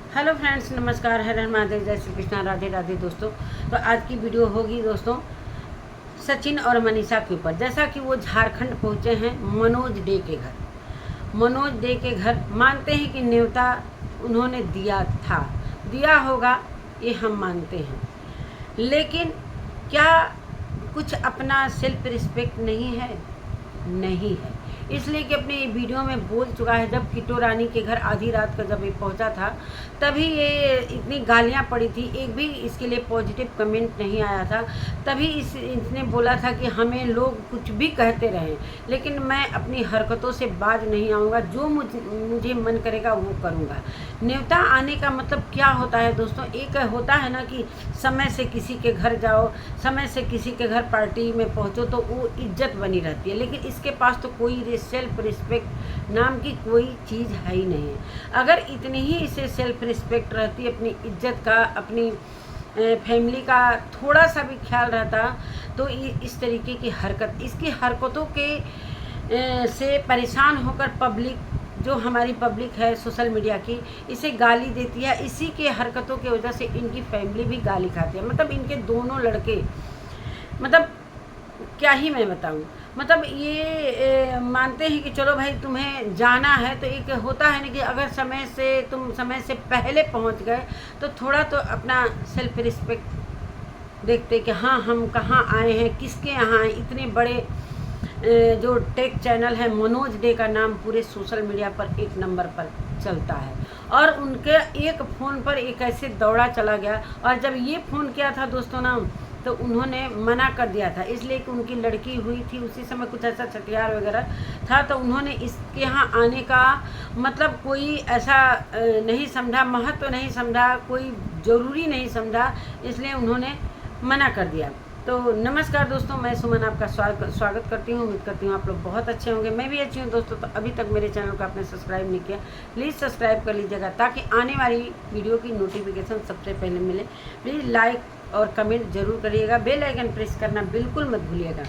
Hello friends, नमस्कार। हर हर महादेव, जय श्री कृष्णा, राधे राधे दोस्तों। तो आज की वीडियो होगी दोस्तों सचिन और मनीषा के ऊपर। जैसा कि वो झारखंड पहुंचे हैं मनोज डे के घर। मनोज डे के घर मानते हैं कि न्योता उन्होंने दिया होगा, ये हम मानते हैं। लेकिन क्या कुछ अपना सेल्फ रिस्पेक्ट नहीं है? नहीं है। इसलिए कि अपने वीडियो में बोल चुका है। जब किट्टू रानी के घर आधी रात का जब ये पहुंचा था, तभी ये इतनी गालियां पड़ी थी, एक भी इसके लिए पॉजिटिव कमेंट नहीं आया था। तभी इसने बोला था कि हमें लोग कुछ भी कहते रहें, लेकिन मैं अपनी हरकतों से बाज नहीं आऊँगा, जो मुझे मन करेगा वो करूँगा। न्योता आने का मतलब क्या होता है दोस्तों? एक होता है ना कि समय से किसी के घर जाओ, समय से किसी के घर पार्टी में पहुँचो तो वो इज्जत बनी रहती है। लेकिन इसके पास तो कोई सेल्फ रिस्पेक्ट नाम की कोई चीज़ है ही नहीं है। अगर इतनी ही इसे सेल्फ रिस्पेक्ट रहती, अपनी इज्जत का, अपनी फैमिली का थोड़ा सा भी ख्याल रहता, तो इस तरीके की इसकी हरकतों के से परेशान होकर पब्लिक, जो हमारी पब्लिक है सोशल मीडिया की, इसे गाली देती है। इसी के हरकतों की वजह से इनकी फैमिली भी गाली खाती है। मतलब इनके दोनों लड़के, मतलब क्या ही मैं बताऊं। मतलब ये मानते हैं कि चलो भाई तुम्हें जाना है, तो एक होता है ना कि अगर तुम समय से पहले पहुंच गए तो थोड़ा तो अपना सेल्फ रिस्पेक्ट देखते कि हाँ हम कहाँ आए हैं, किसके यहाँ आए। इतने बड़े जो टेक चैनल है, मनोज डे का नाम पूरे सोशल मीडिया पर एक नंबर पर चलता है, और उनके एक फ़ोन पर एक ऐसे दौड़ा चला गया। और जब ये फ़ोन किया था दोस्तों ना, तो उन्होंने मना कर दिया था, इसलिए कि उनकी लड़की हुई थी उसी समय, कुछ ऐसा छठियार वगैरह था। तो उन्होंने इसके यहाँ आने का मतलब कोई ऐसा नहीं समझा, महत्व नहीं समझा, कोई ज़रूरी नहीं समझा, इसलिए उन्होंने मना कर दिया। तो नमस्कार दोस्तों, मैं सुमन आपका स्वागत करती हूँ। उम्मीद करती हूँ आप लोग बहुत अच्छे होंगे। मैं भी अच्छी हूँ दोस्तों। तो अभी तक मेरे चैनल को आपने सब्सक्राइब नहीं किया, प्लीज़ सब्सक्राइब कर लीजिएगा, ताकि आने वाली वीडियो की नोटिफिकेशन सबसे पहले मिले। प्लीज़ लाइक और कमेंट जरूर करिएगा, बेल आइकन प्रेस करना बिल्कुल मत भूलिएगा।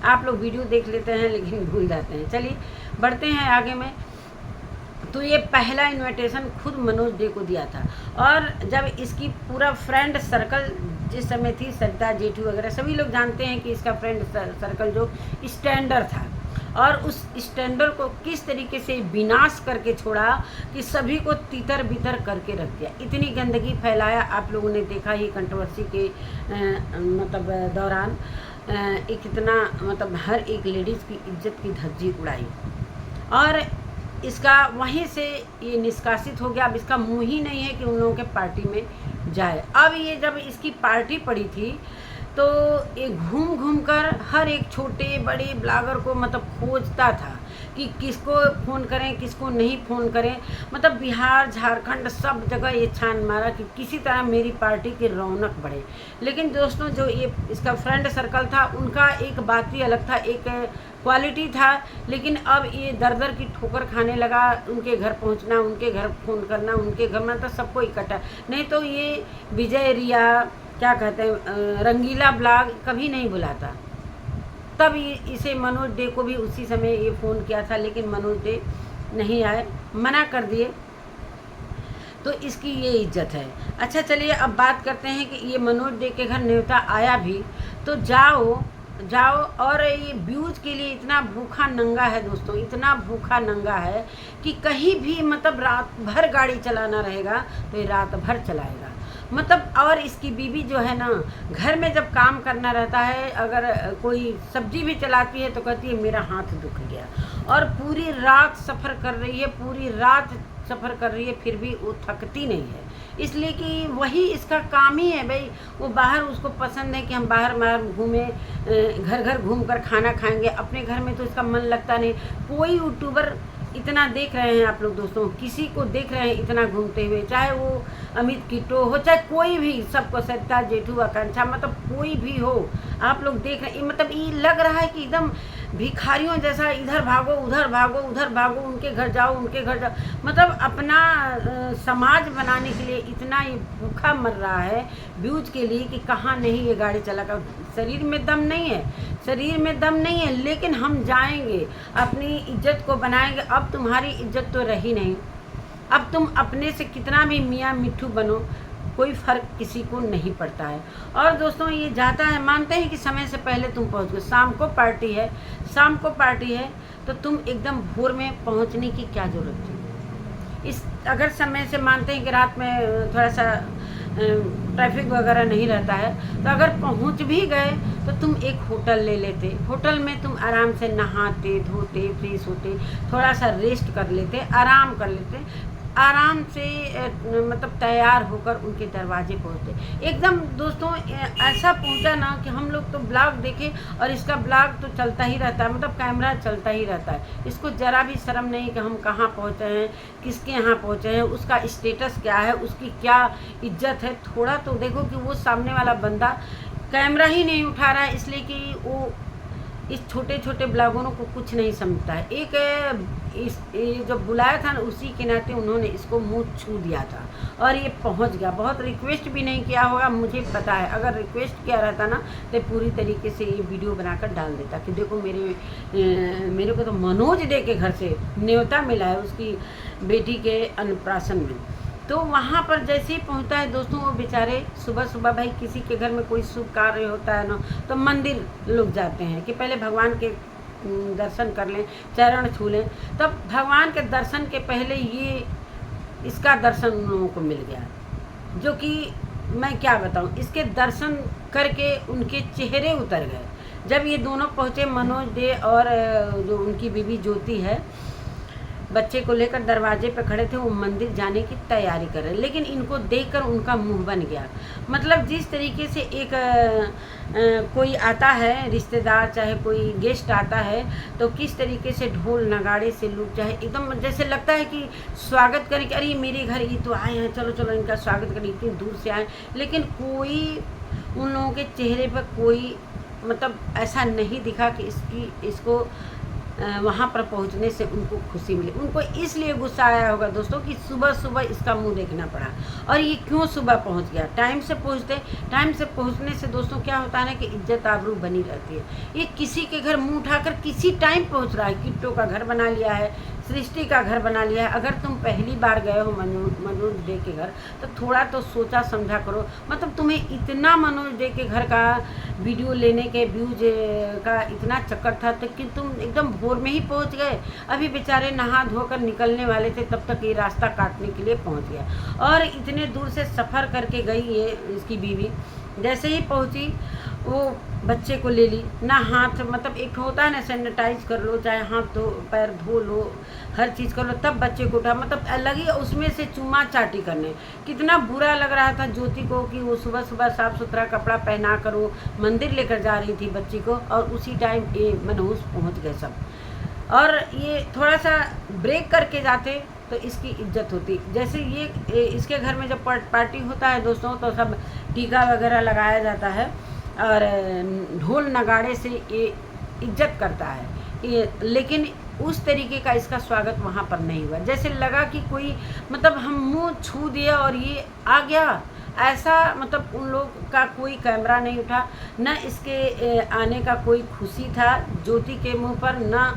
आप लोग वीडियो देख लेते हैं लेकिन भूल जाते हैं। चलिए बढ़ते हैं आगे में। तो ये पहला इनविटेशन खुद मनोज डे को दिया था, और जब इसकी पूरा फ्रेंड सर्कल जिस समय थी, सरिता जेठू वगैरह सभी लोग जानते हैं कि इसका फ्रेंड सर्कल जो स्टैंडर्ड था, और उस स्टैंडर्ड को किस तरीके से विनाश करके छोड़ा कि सभी को तितर बितर करके रख दिया। इतनी गंदगी फैलाया, आप लोगों ने देखा ही कंट्रोवर्सी के मतलब दौरान। एक इतना मतलब हर एक लेडीज़ की इज्जत की धज्जी उड़ाई, और इसका वहीं से ये निष्कासित हो गया। अब इसका मुंह ही नहीं है कि उन लोगों के पार्टी में जाए। अब ये जब इसकी पार्टी पड़ी थी, तो ये घूम घूम कर हर एक छोटे बड़े ब्लॉगर को मतलब खोजता था कि किसको फ़ोन करें, किसको नहीं फ़ोन करें। मतलब बिहार, झारखंड, सब जगह ये छान मारा कि किसी तरह मेरी पार्टी की रौनक बढ़े। लेकिन दोस्तों, जो ये इसका फ्रेंड सर्कल था, उनका एक बात ही अलग था, एक क्वालिटी था। लेकिन अब ये दर दर की ठोकर खाने लगा। उनके घर पहुंचना, उनके घर फ़ोन करना, उनके घर में तो सबको इकट्ठा। नहीं तो ये विजय रिया, क्या कहते हैं, रंगीला ब्लॉग कभी नहीं बुलाता। तब इसे मनोज डे को भी उसी समय ये फ़ोन किया था, लेकिन मनोज डे नहीं आए, मना कर दिए। तो इसकी ये इज्जत है। अच्छा चलिए अब बात करते हैं कि ये मनोज डे के घर न्योता आया भी, तो जाओ। और ये व्यूज के लिए इतना भूखा नंगा है दोस्तों, इतना भूखा नंगा है कि कहीं भी मतलब रात भर गाड़ी चलाना रहेगा तो ये रात भर चलाएगा। मतलब और इसकी बीवी जो है ना, घर में जब काम करना रहता है, अगर कोई सब्जी भी चलाती है तो कहती है मेरा हाथ दुख गया। और पूरी रात सफ़र कर रही है, पूरी रात सफ़र कर रही है, फिर भी वो थकती नहीं है। इसलिए कि वही इसका काम ही है भाई। वो बाहर, उसको पसंद है कि हम बाहर घूमें, घर घर घूम कर खाना खाएंगे। अपने घर में तो इसका मन लगता नहीं। कोई यूट्यूबर इतना देख रहे हैं आप लोग दोस्तों, किसी को देख रहे हैं इतना घूमते हुए, चाहे वो अमित किट्टो हो, चाहे कोई भी, सबको, सरिता जेठू, आकांक्षा, मतलब कोई भी हो, आप लोग देख रहे हैं। मतलब ये लग रहा है कि एकदम भिखारियों जैसा, इधर भागो उधर भागो, उधर भागो, उनके घर जाओ, उनके घर जाओ। मतलब अपना समाज बनाने के लिए इतना ये भूखा मर रहा है व्यूज के लिए, कि कहाँ नहीं ये गाड़ी चलाकर। शरीर में दम नहीं है, शरीर में दम नहीं है, लेकिन हम जाएंगे, अपनी इज्जत को बनाएंगे। अब तुम्हारी इज्जत तो रही नहीं। अब तुम अपने से कितना भी मियाँ मिट्ठू बनो, कोई फ़र्क किसी को नहीं पड़ता है। और दोस्तों ये जाता है, मानते हैं कि समय से पहले तुम पहुँच गए, शाम को पार्टी है, शाम को पार्टी है, तो तुम एकदम भोर में पहुँचने की क्या ज़रूरत थी। इस अगर समय से मानते हैं कि रात में थोड़ा सा ट्रैफिक वगैरह नहीं रहता है, तो अगर पहुंच भी गए तो तुम एक होटल ले लेते, होटल में तुम आराम से नहाते धोते फ्रेश होते, थोड़ा सा रेस्ट कर लेते, आराम कर लेते, आराम से मतलब तैयार होकर उनके दरवाजे पहुंचते। एकदम दोस्तों ऐसा पहुंचा ना कि हम लोग तो ब्लॉग देखे, और इसका ब्लॉग तो चलता ही रहता है, मतलब कैमरा चलता ही रहता है, इसको ज़रा भी शर्म नहीं कि हम कहाँ पहुँचे हैं, किसके यहाँ पहुँचे हैं, उसका स्टेटस क्या है, उसकी क्या इज्जत है। थोड़ा तो देखो कि वो सामने वाला बंदा कैमरा ही नहीं उठा रहा है, इसलिए कि वो इस छोटे छोटे ब्लॉगरों को कुछ नहीं समझता है। ये जो बुलाया था ना, उसी के नाते उन्होंने इसको मुंह छू दिया था और ये पहुंच गया। बहुत रिक्वेस्ट भी नहीं किया होगा, मुझे पता है। अगर रिक्वेस्ट किया रहता ना तो पूरी तरीके से ये वीडियो बनाकर डाल देता कि देखो मेरे को तो मनोज डे के घर से न्योता मिला है उसकी बेटी के अन्नप्राशन में। तो वहाँ पर जैसे ही पहुँचता है दोस्तों, वो बेचारे सुबह सुबह, भाई किसी के घर में कोई शुभ कार्य होता है ना, तो मंदिर लोग जाते हैं कि पहले भगवान के दर्शन कर लें, चरण छू लें। तब भगवान के दर्शन के पहले ये इसका दर्शन उन लोगों को मिल गया, जो कि मैं क्या बताऊं, इसके दर्शन करके उनके चेहरे उतर गए। जब ये दोनों पहुँचे, मनोज डे और जो उनकी बीवी ज्योति है, बच्चे को लेकर दरवाजे पर खड़े थे, वो मंदिर जाने की तैयारी कर रहे, लेकिन इनको देखकर उनका मुंह बन गया। मतलब जिस तरीके से एक कोई आता है रिश्तेदार, चाहे कोई गेस्ट आता है, तो किस तरीके से ढोल नगाड़े से लोग चाहे एकदम जैसे लगता है कि स्वागत करें कि अरे मेरे घर ये तो आए हैं, चलो चलो इनका स्वागत करें, इतनी दूर से आए। लेकिन कोई उन लोगों के चेहरे पर कोई मतलब ऐसा नहीं दिखा कि इसको वहाँ पर पहुँचने से उनको खुशी मिली। उनको इसलिए गुस्सा आया होगा दोस्तों कि सुबह सुबह इसका मुंह देखना पड़ा। और ये क्यों सुबह पहुँच गया, टाइम से पहुँचने से दोस्तों क्या होता है ना कि इज्जत आबरू बनी रहती है। ये किसी के घर मुंह उठाकर किसी टाइम पहुँच रहा है, किट्टो का घर बना लिया है, सृष्टि का घर बना लिया है। अगर तुम पहली बार गए हो मनोज डे के घर, तो थोड़ा तो सोचा समझा करो। मतलब तुम्हें इतना मनोज डे के घर का वीडियो लेने के व्यूज का इतना चक्कर था, तो कि तुम एकदम भोर में ही पहुंच गए। अभी बेचारे नहा धोकर निकलने वाले थे, तब तक ये रास्ता काटने के लिए पहुंच गया। और इतने दूर से सफ़र करके गई ये इसकी बीवी, जैसे ही पहुंची वो बच्चे को ले ली ना, हाथ मतलब एक होता है ना सैनिटाइज कर लो, चाहे हाथ धो पैर धो लो, हर चीज़ कर लो, तब बच्चे को उठा। मतलब लगी उसमें से चूमा चाटी करने। कितना बुरा लग रहा था ज्योति को कि वो सुबह सुबह साफ़ सुथरा कपड़ा पहना कर वो मंदिर लेकर जा रही थी बच्ची को, और उसी टाइम ये मनहूस पहुँच गए सब। और ये थोड़ा सा ब्रेक करके जाते तो इसकी इज्जत होती। जैसे ये इसके घर में जब पार्टी होता है दोस्तों, तो सब टीका वगैरह लगाया जाता है और ढोल नगाड़े से ये इज्जत करता है ये। लेकिन उस तरीके का इसका स्वागत वहाँ पर नहीं हुआ। जैसे लगा कि कोई मतलब हम मुंह छू दिया और ये आ गया, ऐसा मतलब उन लोग का कोई कैमरा नहीं उठा, न इसके आने का कोई खुशी था ज्योति के मुंह पर, न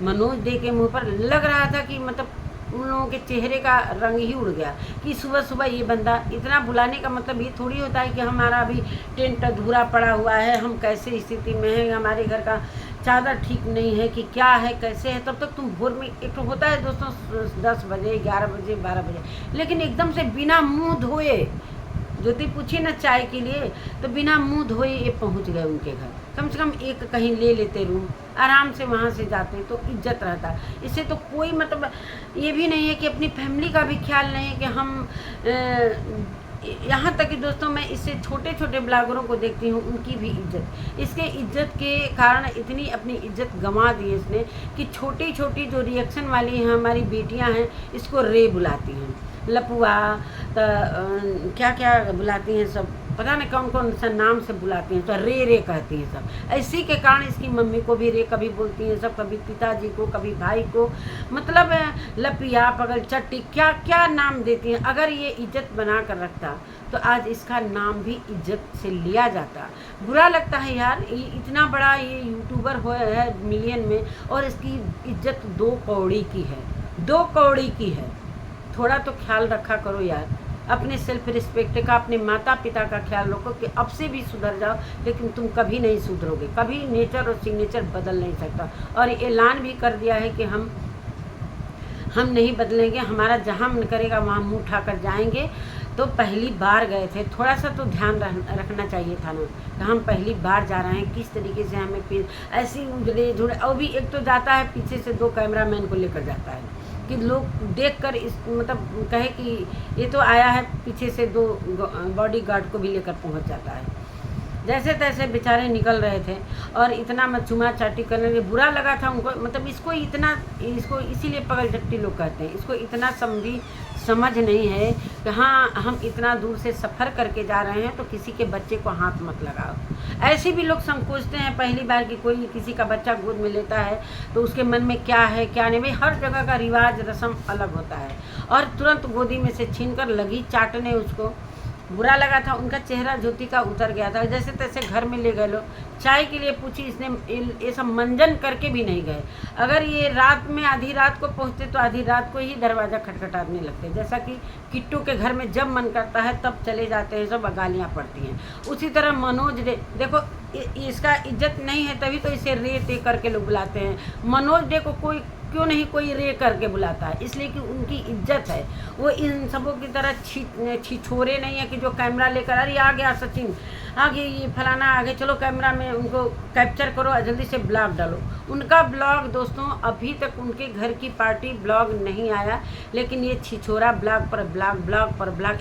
मनोज डे के मुंह पर। लग रहा था कि मतलब उन लोगों के चेहरे का रंग ही उड़ गया कि सुबह सुबह ये बंदा इतना बुलाने का मतलब ये थोड़ी होता है कि हमारा अभी टेंट अधूरा पड़ा हुआ है, हम कैसे स्थिति में हैं, हमारे घर का चादर ठीक नहीं है कि क्या है कैसे है। तब तक तुम भोर में, एक तो होता है दोस्तों 10 बजे 11 बजे 12 बजे, लेकिन एकदम से बिना मुंह धोए, ज्योति पूछी ना चाय के लिए, तो बिना मुंह धोए ये पहुंच गए उनके घर। कम से कम एक कहीं ले लेते रूम, आराम से वहाँ से जाते तो इज्जत रहता। इससे तो कोई मतलब ये भी नहीं है कि अपनी फैमिली का भी ख्याल नहीं है कि हम यहाँ तक कि दोस्तों मैं इससे छोटे छोटे ब्लॉगरों को देखती हूँ, उनकी भी इज्जत, इसके इज्जत के कारण इतनी अपनी इज्जत गंवा दी है इसने कि छोटी छोटी जो रिएक्शन वाली हैं हमारी बेटियाँ हैं, इसको रे बुलाती हैं, लपुआ तो क्या क्या बुलाती हैं सब, पता नहीं कौन कौन सा नाम से बुलाती हैं, तो रे कहती हैं सब। इसी के कारण इसकी मम्मी को भी रे कभी बोलती हैं सब, कभी पिताजी को, कभी भाई को, मतलब लपिया पगल चट्टी क्या क्या नाम देती हैं। अगर ये इज्जत बना कर रखता तो आज इसका नाम भी इज्जत से लिया जाता। बुरा लगता है यार, ये इतना बड़ा ये यूट्यूबर हो है मिलियन में, और इसकी इज्जत 2 कौड़ी की है, 2 कौड़ी की है। थोड़ा तो ख्याल रखा करो यार, अपने सेल्फ रिस्पेक्ट का, अपने माता पिता का ख्याल रखो कि अब से भी सुधर जाओ, लेकिन तुम कभी नहीं सुधरोगे, कभी नेचर और सिग्नेचर बदल नहीं सकता। और ऐलान भी कर दिया है कि हम नहीं बदलेंगे, हमारा जहाँ मन करेगा वहाँ मुँह उठाकर जाएंगे। तो पहली बार गए थे, थोड़ा सा तो ध्यान रखना चाहिए था ना कि हम पहली बार जा रहे हैं, किस तरीके से हमें ऐसी उजड़े झुड़े। और भी एक तो जाता है पीछे से 2 कैमरामैन को लेकर जाता है कि लोग देखकर इस मतलब कहे कि ये तो आया है, पीछे से 2 बॉडी गार्ड को भी लेकर पहुंच जाता है। जैसे तैसे बेचारे निकल रहे थे और इतना मचुमा चाटी करने में बुरा लगा था उनको। मतलब इसको इसीलिए पगलझट्टी लोग कहते हैं, इसको इतना समझ नहीं है कि हाँ हम इतना दूर से सफ़र करके जा रहे हैं तो किसी के बच्चे को हाथ मत लगाओ। ऐसे भी लोग संकोचते हैं पहली बार कि कोई किसी का बच्चा गोद में लेता है तो उसके मन में क्या है क्या नहीं। भाई हर जगह का रिवाज रस्म अलग होता है। और तुरंत गोदी में से छीनकर लगी चाटने, उसको बुरा लगा था, उनका चेहरा ज्योति का उतर गया था। जैसे तैसे घर में ले गए, लो चाय के लिए पूछी, इसने ये सब मंजन करके भी नहीं गए। अगर ये रात में आधी रात को पहुँचते तो आधी रात को ही दरवाज़ा खटखटाने लगते। जैसा कि किट्टू के घर में जब मन करता है तब चले जाते हैं, सब गालियाँ पड़ती हैं। उसी तरह मनोज डे, देखो इसका इज्जत नहीं है तभी तो इसे रे ते करके लोग बुलाते हैं। मनोज डे को क्यों नहीं कोई रे करके बुलाता है? इसलिए कि उनकी इज्जत है। वो इन सबों की तरह छिछोरे नहीं है कि जो कैमरा लेकर अरे आ गया सचिन, आ गया ये फलाना, आ गया, चलो कैमरा में उनको कैप्चर करो और जल्दी से ब्लॉग डालो। उनका ब्लॉग दोस्तों अभी तक उनके घर की पार्टी ब्लॉग नहीं आया, लेकिन ये छिछोरा ब्लॉग पर ब्लॉग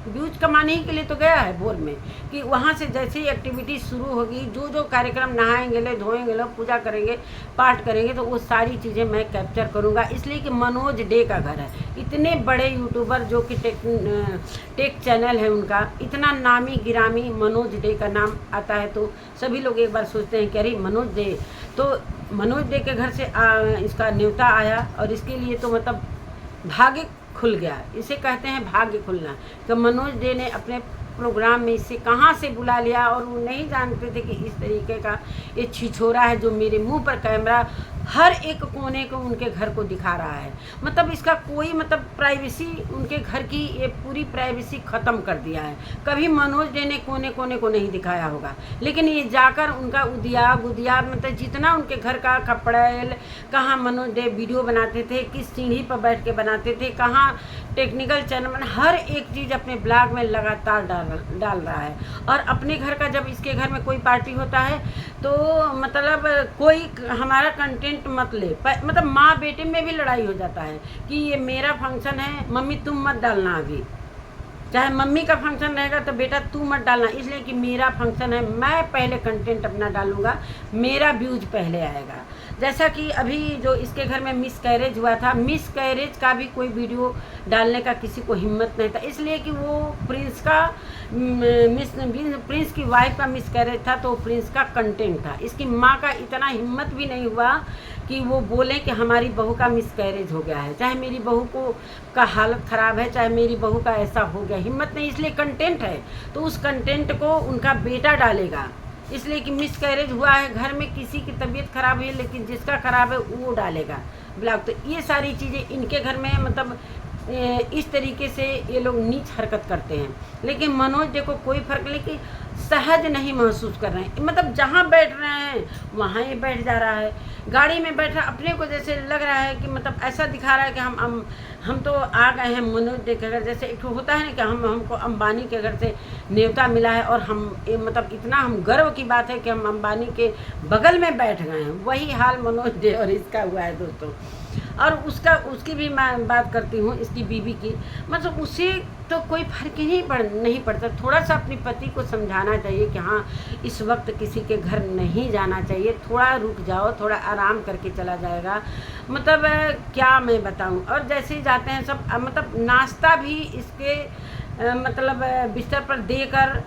व्यूज कमाने ही के लिए तो गया है बोल में कि वहाँ से जैसे ही एक्टिविटी शुरू होगी, जो कार्यक्रम नहाएंगे ले धोएंगे लोग, पूजा करेंगे, पाठ करेंगे, तो वो सारी चीज़ें मैं कैप्चर करूँगा। इसलिए कि मनोज डे का घर है। इतने बड़े यूट्यूबर जो कि टेक चैनल है उनका, इतना नामी गिरामी मनोज डे का नाम आता है तो सभी लोग एक बार सोचते हैं कि अरे मनोज डे, तो मनोज डे के घर से इसका न्योता आया और इसके लिए तो मतलब भाग्य खुल गया। इसे कहते हैं भाग्य खुलना कि मनोज डे ने अपने प्रोग्राम में इसे कहाँ से बुला लिया और वो नहीं जानते थे कि इस तरीके का ये छिछोरा है जो मेरे मुंह पर कैमरा हर एक कोने को उनके घर को दिखा रहा है। मतलब इसका कोई मतलब प्राइवेसी, उनके घर की ये पूरी प्राइवेसी ख़त्म कर दिया है। कभी मनोज डे ने कोने कोने को नहीं दिखाया होगा, लेकिन ये जाकर उनका उदियाब मतलब जितना उनके घर का खपड़ेल, कहाँ मनोज डे वीडियो बनाते थे, किस सीढ़ी पर बैठ के बनाते थे, कहाँ टेक्निकल चैनल, हर एक चीज़ अपने ब्लॉग में लगातार डाल रहा है। और अपने घर का जब इसके घर में कोई पार्टी होता है तो मतलब कोई हमारा कंटेंट मत ले, मतलब माँ बेटे में भी लड़ाई हो जाता है कि ये मेरा फंक्शन है, मम्मी तुम मत डालना। अभी चाहे मम्मी का फंक्शन रहेगा तो बेटा तू मत डालना, इसलिए कि मेरा फंक्शन है, मैं पहले कंटेंट अपना डालूंगा, मेरा व्यूज पहले आएगा। जैसा कि अभी जो इसके घर में मिस कैरेज हुआ था, मिस कैरेज का भी कोई वीडियो डालने का किसी को हिम्मत नहीं था, इसलिए कि वो प्रिंस की वाइफ का मिस कैरेज था तो प्रिंस का कंटेंट था। इसकी माँ का इतना हिम्मत भी नहीं हुआ कि वो बोलें कि हमारी बहू का मिस कैरेज हो गया है, चाहे मेरी बहू का हालत ख़राब है, चाहे मेरी बहू का ऐसा हो गया, हिम्मत नहीं। इसलिए कंटेंट है तो उस कंटेंट को उनका बेटा डालेगा, इसलिए कि मिस कैरेज हुआ है, घर में किसी की तबीयत ख़राब है, लेकिन जिसका ख़राब है वो डालेगा ब्लॉग। तो ये सारी चीज़ें इनके घर में मतलब इस तरीके से ये लोग नीच हरकत करते हैं। लेकिन मनोज देखो कोई फ़र्क नहीं कि सहज नहीं महसूस कर रहे हैं, मतलब जहाँ बैठ रहे हैं वहाँ ये बैठ जा रहा है, गाड़ी में बैठ रहा, अपने को जैसे लग रहा है कि मतलब ऐसा दिखा रहा है कि हम तो आ गए हैं मनोज डे के घर। जैसे एक होता है ना कि हमको अंबानी के घर से न्योता मिला है और हम मतलब इतना हम गर्व की बात है कि हम अंबानी के बगल में बैठ गए हैं, वही हाल मनोज डे और इसका हुआ है दोस्तों। और उसकी भी मैं बात करती हूँ, इसकी बीवी की, मतलब उससे तो कोई फर्क ही नहीं पड़ता। थोड़ा सा अपने पति को समझाना चाहिए कि हाँ इस वक्त किसी के घर नहीं जाना चाहिए, थोड़ा रुक जाओ, थोड़ा आराम करके चला जाएगा। मतलब क्या मैं बताऊँ। और जैसे ही जाते हैं सब मतलब नाश्ता भी इसके मतलब बिस्तर पर देकर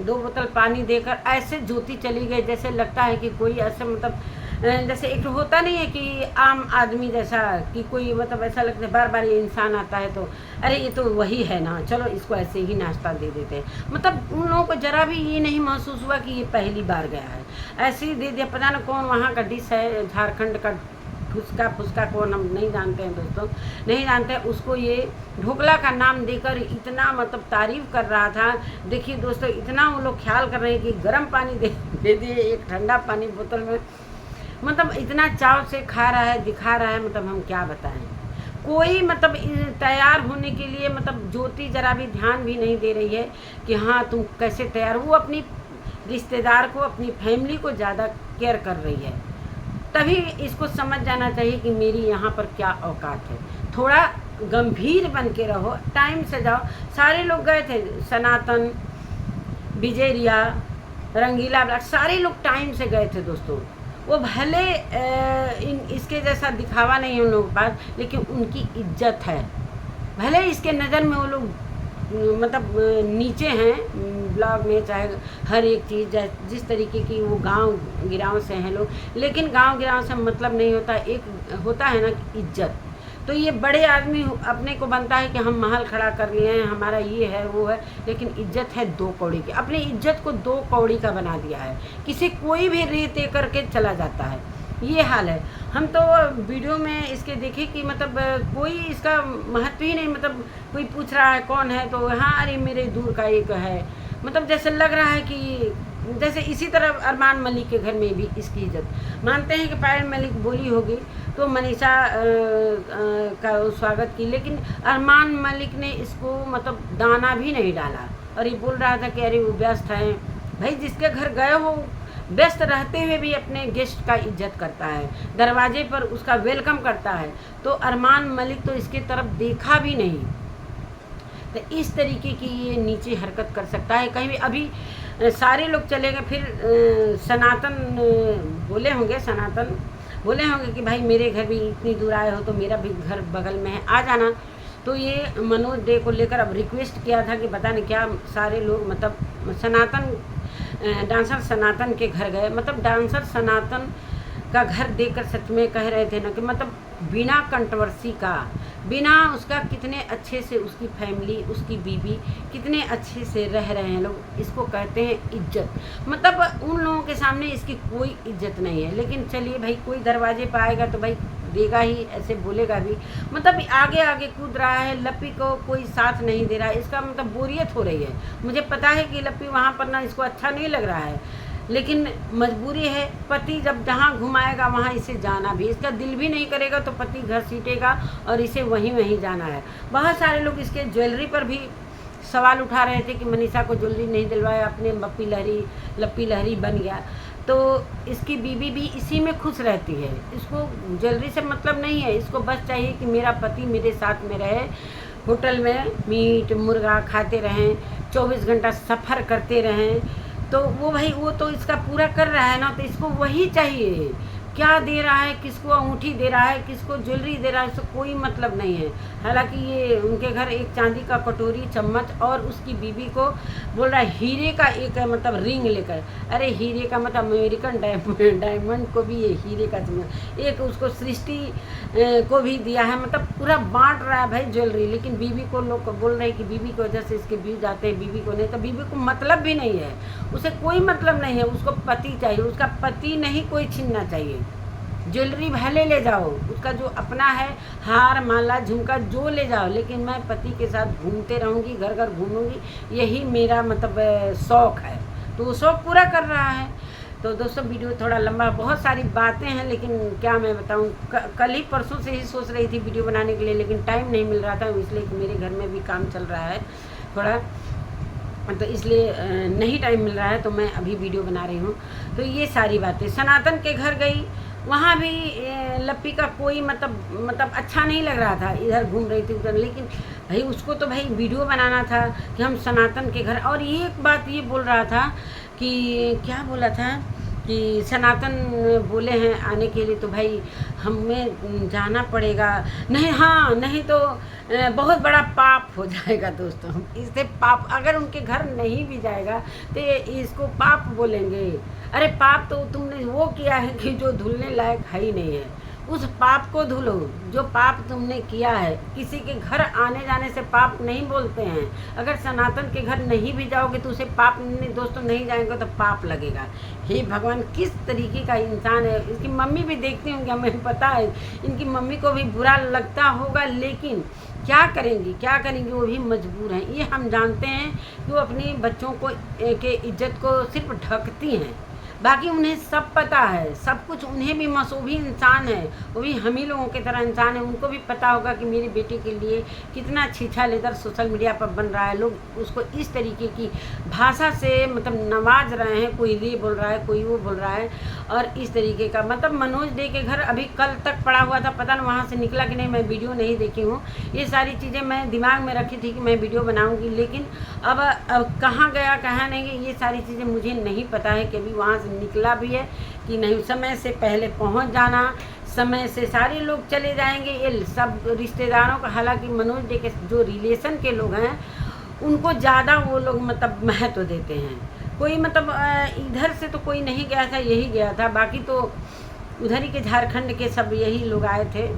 2 बोतल पानी देकर ऐसे ज्योति चली गई, जैसे लगता है कि कोई ऐसे मतलब जैसे एक होता नहीं है कि आम आदमी जैसा कि कोई मतलब ऐसा लगता है बार बार ये इंसान आता है तो अरे ये तो वही है ना, चलो इसको ऐसे ही नाश्ता दे देते हैं। मतलब उन लोगों को ज़रा भी ये नहीं महसूस हुआ कि ये पहली बार गया है, ऐसे ही दे दिया। पता ना कौन वहाँ का डिश है, झारखंड का फुसका फुसका कौन हम नहीं जानते हैं दोस्तों, नहीं जानते हैं, उसको ये ढोकला का नाम देकर इतना मतलब तारीफ़ कर रहा था। देखिए दोस्तों, इतना वो लोग ख्याल कर रहे हैं कि गर्म पानी दे दिए एक ठंडा पानी बोतल में, मतलब इतना चाव से खा रहा है, दिखा रहा है, मतलब हम क्या बताएं। कोई मतलब तैयार होने के लिए मतलब ज्योति जरा भी ध्यान भी नहीं दे रही है कि हाँ तुम कैसे तैयार। वो अपनी रिश्तेदार को, अपनी फैमिली को ज़्यादा केयर कर रही है। तभी इसको समझ जाना चाहिए कि मेरी यहाँ पर क्या औकात है। थोड़ा गंभीर बन के रहो, टाइम से जाओ। सारे लोग गए थे, सनातन, विजय रिया, रंगीला ब्लैक, सारे लोग टाइम से गए थे दोस्तों। वो भले इसके जैसा दिखावा नहीं है उन लोगों के पास, लेकिन उनकी इज्जत है। भले इसके नज़र में वो लोग मतलब नीचे हैं ब्लॉग में, चाहे हर एक चीज़ जिस तरीके की वो गांव गिराव से हैं लोग, लेकिन गांव गिराव से मतलब नहीं होता। एक होता है ना इज्जत। तो ये बड़े आदमी अपने को बनता है कि हम महल खड़ा कर लिए हैं, हमारा ये है वो है, लेकिन इज्जत है 2 कौड़ी की। अपनी इज्जत को 2 कौड़ी का बना दिया है। किसी कोई भी रेत दे करके चला जाता है, ये हाल है। हम तो वीडियो में इसके देखे कि मतलब कोई इसका महत्व ही नहीं, मतलब कोई पूछ रहा है कौन है तो हाँ अरे मेरे दूर का एक है, मतलब जैसे लग रहा है कि जैसे इसी तरह अरमान मलिक के घर में भी इसकी इज्जत मानते हैं कि पायल मलिक बोली होगी तो मनीषा का स्वागत की, लेकिन अरमान मलिक ने इसको मतलब दाना भी नहीं डाला और ये बोल रहा था कि अरे वो व्यस्त हैं। भाई जिसके घर गए हो, व्यस्त रहते हुए भी अपने गेस्ट का इज्जत करता है, दरवाजे पर उसका वेलकम करता है। तो अरमान मलिक तो इसके तरफ देखा भी नहीं। तो इस तरीके की ये नीचे हरकत कर सकता है कहीं भी। अभी सारे लोग चले गए, फिर सनातन बोले होंगे कि भाई मेरे घर भी इतनी दूर आए हो तो मेरा भी घर बगल में है, आ जाना। तो ये मनोज डे को लेकर अब रिक्वेस्ट किया था कि पता नहीं क्या सारे लोग मतलब सनातन डांसर सनातन के घर गए, मतलब डांसर सनातन का घर देखकर सच में कह रहे थे ना कि मतलब बिना कंट्रोवर्सी का, बिना उसका कितने अच्छे से उसकी फैमिली, उसकी बीवी कितने अच्छे से रह रहे हैं लोग, इसको कहते हैं इज्जत। मतलब उन लोगों के सामने इसकी कोई इज्जत नहीं है। लेकिन चलिए भाई, कोई दरवाजे पर आएगा तो भाई देगा ही, ऐसे बोलेगा भी। मतलब आगे आगे कूद रहा है, लप्पी को कोई साथ नहीं दे रहा है, इसका मतलब बोरियत हो रही है। मुझे पता है कि लप्पी वहाँ पर ना इसको अच्छा नहीं लग रहा है, लेकिन मजबूरी है। पति जब जहाँ घुमाएगा वहाँ इसे जाना भी, इसका दिल भी नहीं करेगा तो पति घर सीटेगा और इसे वहीं जाना है। बहुत सारे लोग इसके ज्वेलरी पर भी सवाल उठा रहे थे कि मनीषा को ज्वेलरी नहीं दिलवाया, अपने लप्पी लहरी बन गया। तो इसकी बीवी भी इसी में खुश रहती है, इसको ज्वेलरी से मतलब नहीं है। इसको बस चाहिए कि मेरा पति मेरे साथ में रहे, होटल में मीट मुर्गा खाते रहें, 24 घंटा सफ़र करते रहें। तो वो भाई वो तो इसका पूरा कर रहा है ना, तो इसको वही चाहिए। क्या दे रहा है, किसको अंगूठी दे रहा है, किसको ज्वेलरी दे रहा है, इसको कोई मतलब नहीं है। हालांकि ये उनके घर एक चांदी का कटोरी चम्मच और उसकी बीवी को बोल रहा है हीरे का एक मतलब रिंग लेकर। अरे हीरे का मतलब अमेरिकन डायमंड को भी ये हीरे का चम्मच, एक उसको सृष्टि को भी दिया है। मतलब पूरा बांट रहा है भाई ज्वेलरी। लेकिन बीवी को लोग बोल रहे हैं कि बीवी की वजह से इसके व्यूज जाते हैं, बीवी को नहीं। तो बीवी को मतलब भी नहीं है, उसे कोई मतलब नहीं है, उसको पति चाहिए। उसका पति नहीं कोई छीनना चाहिए। ज्वेलरी भले ले जाओ, उसका जो अपना है, हार माला झुमका जो ले जाओ, लेकिन मैं पति के साथ घूमते रहूँगी, घर घर घूमूंगी, यही मेरा मतलब शौक़ है। तो वो शौक़ पूरा कर रहा है। तो दोस्तों वीडियो थोड़ा लंबा, बहुत सारी बातें हैं, लेकिन क्या मैं बताऊं। कल ही परसों से ही सोच रही थी वीडियो बनाने के लिए, लेकिन टाइम नहीं मिल रहा था, इसलिए कि मेरे घर में भी काम चल रहा है थोड़ा, तो इसलिए नहीं टाइम मिल रहा है, तो मैं अभी वीडियो बना रही हूँ। तो ये सारी बातें, सनातन के घर गई, वहाँ भी लप्पी का कोई मतलब अच्छा नहीं लग रहा था, इधर घूम रही थी उधर। लेकिन भाई उसको तो भाई वीडियो बनाना था कि हम सनातन के घर। और ये एक बात ये बोल रहा था कि क्या बोला था कि सनातन बोले हैं आने के लिए, तो भाई हमें जाना पड़ेगा। नहीं, हाँ नहीं तो बहुत बड़ा पाप हो जाएगा दोस्तों। इससे पाप, अगर उनके घर नहीं भी जाएगा तो इसको पाप बोलेंगे। अरे पाप तो तुमने वो किया है कि जो धुलने लायक है ही नहीं है। उस पाप को धुलो जो पाप तुमने किया है। किसी के घर आने जाने से पाप नहीं बोलते हैं। अगर सनातन के घर नहीं भी जाओगे तो उसे पाप नहीं, दोस्तों नहीं जाएंगे तो पाप लगेगा। हे भगवान, किस तरीके का इंसान है। इसकी मम्मी भी देखती होंगी, हमें पता है इनकी मम्मी को भी बुरा लगता होगा, लेकिन क्या करेंगी वो भी मजबूर हैं। ये हम जानते हैं कि वो अपने बच्चों को के इज्जत को सिर्फ ढकती हैं, बाकी उन्हें सब पता है, सब कुछ उन्हें भी मसूबी इंसान है, वो भी हम ही लोगों की तरह इंसान है। उनको भी पता होगा कि मेरी बेटी के लिए कितना छीछा लेदर सोशल मीडिया पर बन रहा है। लोग उसको इस तरीके की भाषा से मतलब नवाज रहे हैं, कोई ये बोल रहा है, कोई वो बोल रहा है, और इस तरीके का मतलब मनोज डे के घर अभी कल तक पड़ा हुआ था, पता नहीं वहाँ से निकला कि नहीं, मैं वीडियो नहीं देखी हूँ। ये सारी चीज़ें मैं दिमाग में रखी थी कि मैं वीडियो बनाऊँगी, लेकिन अब कहाँ गया कहाँ नहीं गया ये सारी चीज़ें मुझे नहीं पता है कि अभी वहाँ से निकला भी है कि नहीं। समय से पहले पहुंच जाना, समय से सारे लोग चले जाएंगे, ये सब रिश्तेदारों का। हालांकि मनोज डे के जो रिलेशन के लोग हैं उनको ज़्यादा वो लोग मतलब महत्व देते हैं। कोई मतलब इधर से तो कोई नहीं गया था, यही गया था, बाकी तो उधर ही के झारखंड के सब यही लोग आए थे।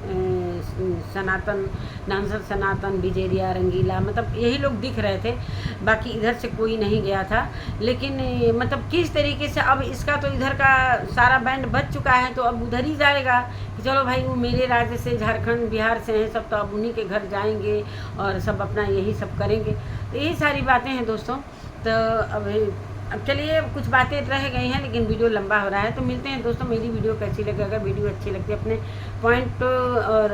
सनातन डांसर, सनातन, बिजेरिया, रंगीला, मतलब यही लोग दिख रहे थे, बाकी इधर से कोई नहीं गया था। लेकिन मतलब किस तरीके से अब इसका तो इधर का सारा बैंड बच चुका है, तो अब उधर ही जाएगा कि चलो भाई वो मेरे राज्य से, झारखंड बिहार से हैं सब, तो अब उन्हीं के घर जाएंगे और सब अपना यही सब करेंगे। तो यही सारी बातें हैं दोस्तों। तो अब चलिए, कुछ बातें रह गई हैं लेकिन वीडियो लंबा हो रहा है, तो मिलते हैं दोस्तों। मेरी वीडियो कैसी लगे, अगर वीडियो अच्छी लगती है अपने पॉइंट और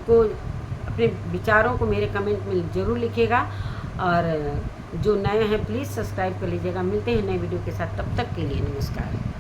को अपने विचारों को मेरे कमेंट में ज़रूर लिखिएगा, और जो नए हैं प्लीज़ सब्सक्राइब कर लीजिएगा। मिलते हैं नए वीडियो के साथ, तब तक के लिए नमस्कार।